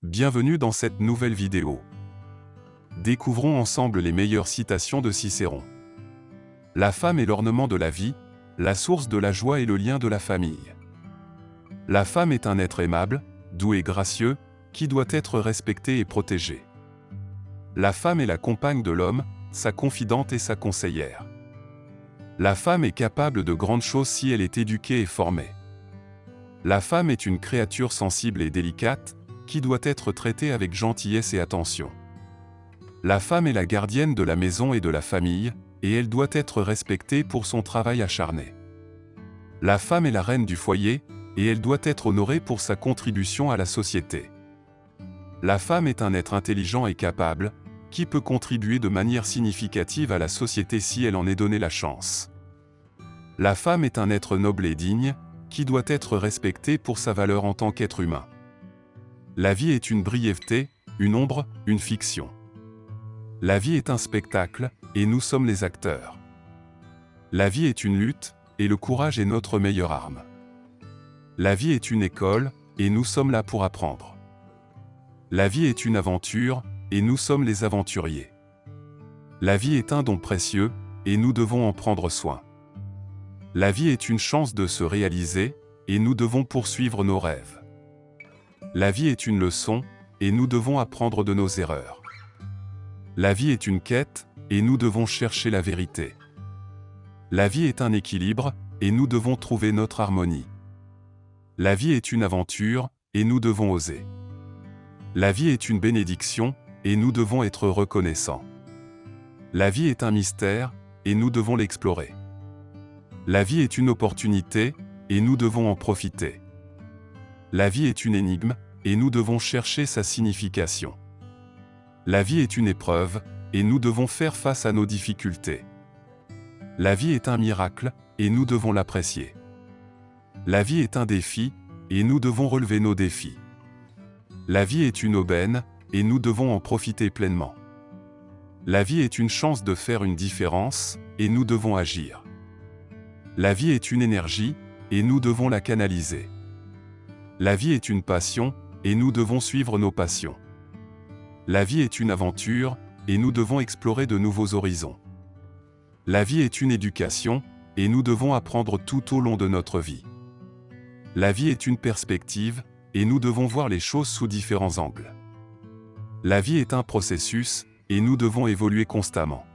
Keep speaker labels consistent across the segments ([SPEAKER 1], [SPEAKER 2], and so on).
[SPEAKER 1] Bienvenue dans cette nouvelle vidéo. Découvrons ensemble les meilleures citations de Cicéron. La femme est l'ornement de la vie, la source de la joie et le lien de la famille. La femme est un être aimable, doux et gracieux, qui doit être respecté et protégé. La femme est la compagne de l'homme, sa confidente et sa conseillère. La femme est capable de grandes choses si elle est éduquée et formée. La femme est une créature sensible et délicate, qui doit être traitée avec gentillesse et attention. La femme est la gardienne de la maison et de la famille, et elle doit être respectée pour son travail acharné. La femme est la reine du foyer, et elle doit être honorée pour sa contribution à la société. La femme est un être intelligent et capable, qui peut contribuer de manière significative à la société si elle en est donnée la chance. La femme est un être noble et digne, qui doit être respecté pour sa valeur en tant qu'être humain. La vie est une brièveté, une ombre, une fiction. La vie est un spectacle, et nous sommes les acteurs. La vie est une lutte, et le courage est notre meilleure arme. La vie est une école, et nous sommes là pour apprendre. La vie est une aventure, et nous sommes les aventuriers. La vie est un don précieux, et nous devons en prendre soin. La vie est une chance de se réaliser, et nous devons poursuivre nos rêves. La vie est une leçon, et nous devons apprendre de nos erreurs. La vie est une quête, et nous devons chercher la vérité. La vie est un équilibre, et nous devons trouver notre harmonie. La vie est une aventure, et nous devons oser. La vie est une bénédiction, et nous devons être reconnaissants. La vie est un mystère, et nous devons l'explorer. La vie est une opportunité, et nous devons en profiter. La vie est une énigme, et nous devons chercher sa signification. La vie est une épreuve, et nous devons faire face à nos difficultés. La vie est un miracle, et nous devons l'apprécier. La vie est un défi, et nous devons relever nos défis. La vie est une aubaine, et nous devons en profiter pleinement. La vie est une chance de faire une différence, et nous devons agir. La vie est une énergie, et nous devons la canaliser. La vie est une passion, et nous devons suivre nos passions. La vie est une aventure, et nous devons explorer de nouveaux horizons. La vie est une éducation, et nous devons apprendre tout au long de notre vie. La vie est une perspective, et nous devons voir les choses sous différents angles. La vie est un processus, et nous devons évoluer constamment.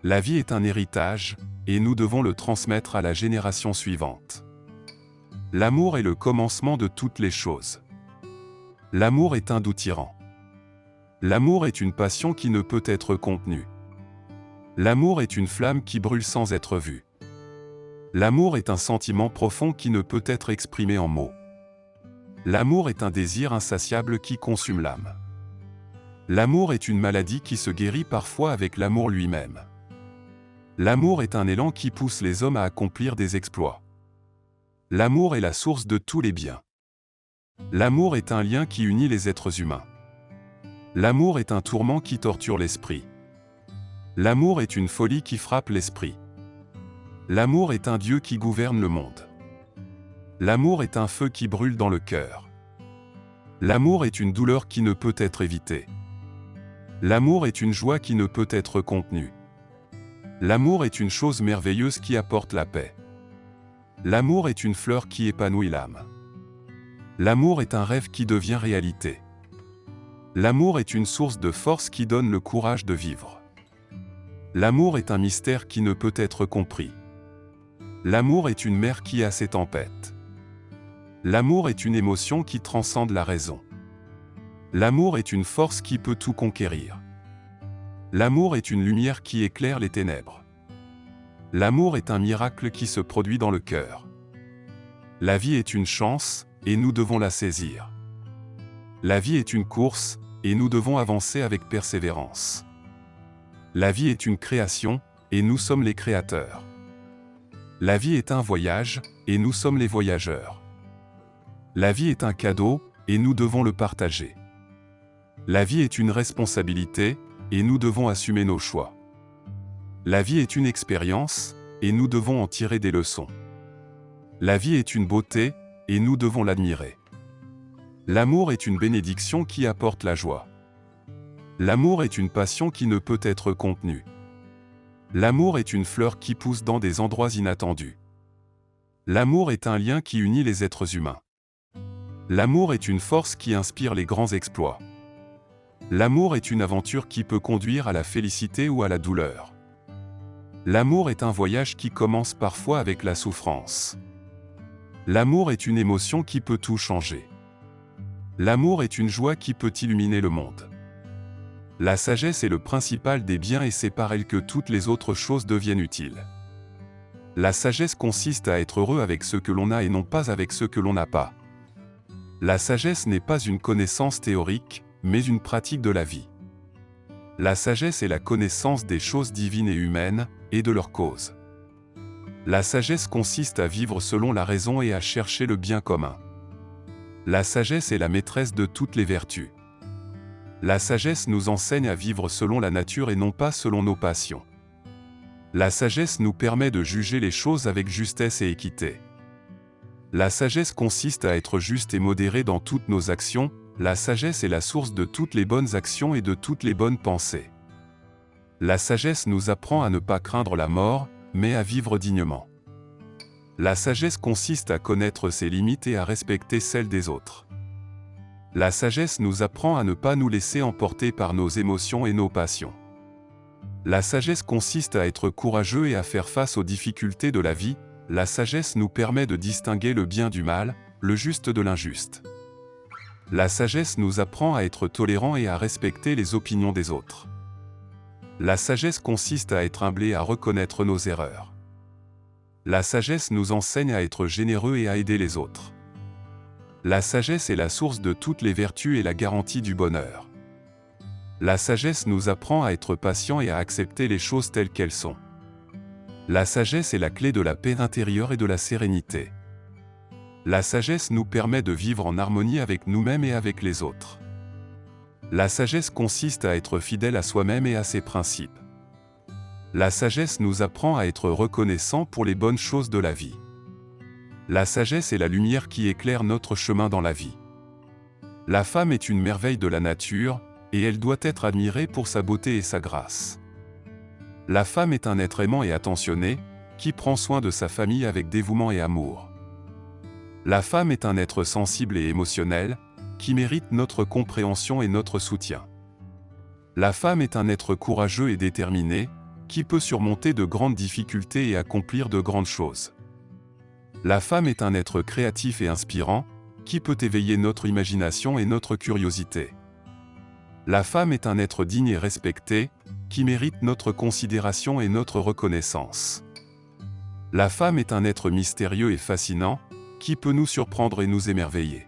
[SPEAKER 1] La vie est un héritage, et nous devons le transmettre à la génération suivante. L'amour est le commencement de toutes les choses. L'amour est un doux tyran. L'amour est une passion qui ne peut être contenue. L'amour est une flamme qui brûle sans être vue. L'amour est un sentiment profond qui ne peut être exprimé en mots. L'amour est un désir insatiable qui consume l'âme. L'amour est une maladie qui se guérit parfois avec l'amour lui-même. L'amour est un élan qui pousse les hommes à accomplir des exploits. L'amour est la source de tous les biens. L'amour est un lien qui unit les êtres humains. L'amour est un tourment qui torture l'esprit. L'amour est une folie qui frappe l'esprit. L'amour est un Dieu qui gouverne le monde. L'amour est un feu qui brûle dans le cœur. L'amour est une douleur qui ne peut être évitée. L'amour est une joie qui ne peut être contenue. L'amour est une chose merveilleuse qui apporte la paix. L'amour est une fleur qui épanouit l'âme. L'amour est un rêve qui devient réalité. L'amour est une source de force qui donne le courage de vivre. L'amour est un mystère qui ne peut être compris. L'amour est une mer qui a ses tempêtes. L'amour est une émotion qui transcende la raison. L'amour est une force qui peut tout conquérir. L'amour est une lumière qui éclaire les ténèbres. L'amour est un miracle qui se produit dans le cœur. La vie est une chance, et nous devons la saisir. La vie est une course, et nous devons avancer avec persévérance. La vie est une création, et nous sommes les créateurs. La vie est un voyage, et nous sommes les voyageurs. La vie est un cadeau, et nous devons le partager. La vie est une responsabilité, et nous devons assumer nos choix. La vie est une expérience, et nous devons en tirer des leçons. La vie est une beauté, et nous devons l'admirer. L'amour est une bénédiction qui apporte la joie. L'amour est une passion qui ne peut être contenue. L'amour est une fleur qui pousse dans des endroits inattendus. L'amour est un lien qui unit les êtres humains. L'amour est une force qui inspire les grands exploits. L'amour est une aventure qui peut conduire à la félicité ou à la douleur. L'amour est un voyage qui commence parfois avec la souffrance. L'amour est une émotion qui peut tout changer. L'amour est une joie qui peut illuminer le monde. La sagesse est le principal des biens et c'est par elle que toutes les autres choses deviennent utiles. La sagesse consiste à être heureux avec ce que l'on a et non pas avec ce que l'on n'a pas. La sagesse n'est pas une connaissance théorique, mais une pratique de la vie. La sagesse est la connaissance des choses divines et humaines, et de leurs causes. La sagesse consiste à vivre selon la raison et à chercher le bien commun. La sagesse est la maîtresse de toutes les vertus. La sagesse nous enseigne à vivre selon la nature et non pas selon nos passions. La sagesse nous permet de juger les choses avec justesse et équité. La sagesse consiste à être juste et modéré dans toutes nos actions. La sagesse est la source de toutes les bonnes actions et de toutes les bonnes pensées. La sagesse nous apprend à ne pas craindre la mort, mais à vivre dignement. La sagesse consiste à connaître ses limites et à respecter celles des autres. La sagesse nous apprend à ne pas nous laisser emporter par nos émotions et nos passions. La sagesse consiste à être courageux et à faire face aux difficultés de la vie. La sagesse nous permet de distinguer le bien du mal, le juste de l'injuste. La sagesse nous apprend à être tolérants et à respecter les opinions des autres. La sagesse consiste à être humble et à reconnaître nos erreurs. La sagesse nous enseigne à être généreux et à aider les autres. La sagesse est la source de toutes les vertus et la garantie du bonheur. La sagesse nous apprend à être patient et à accepter les choses telles qu'elles sont. La sagesse est la clé de la paix intérieure et de la sérénité. La sagesse nous permet de vivre en harmonie avec nous-mêmes et avec les autres. La sagesse consiste à être fidèle à soi-même et à ses principes. La sagesse nous apprend à être reconnaissant pour les bonnes choses de la vie. La sagesse est la lumière qui éclaire notre chemin dans la vie. La femme est une merveille de la nature, et elle doit être admirée pour sa beauté et sa grâce. La femme est un être aimant et attentionné, qui prend soin de sa famille avec dévouement et amour. La femme est un être sensible et émotionnel, qui mérite notre compréhension et notre soutien. La femme est un être courageux et déterminé, qui peut surmonter de grandes difficultés et accomplir de grandes choses. La femme est un être créatif et inspirant, qui peut éveiller notre imagination et notre curiosité. La femme est un être digne et respecté, qui mérite notre considération et notre reconnaissance. La femme est un être mystérieux et fascinant, qui peut nous surprendre et nous émerveiller.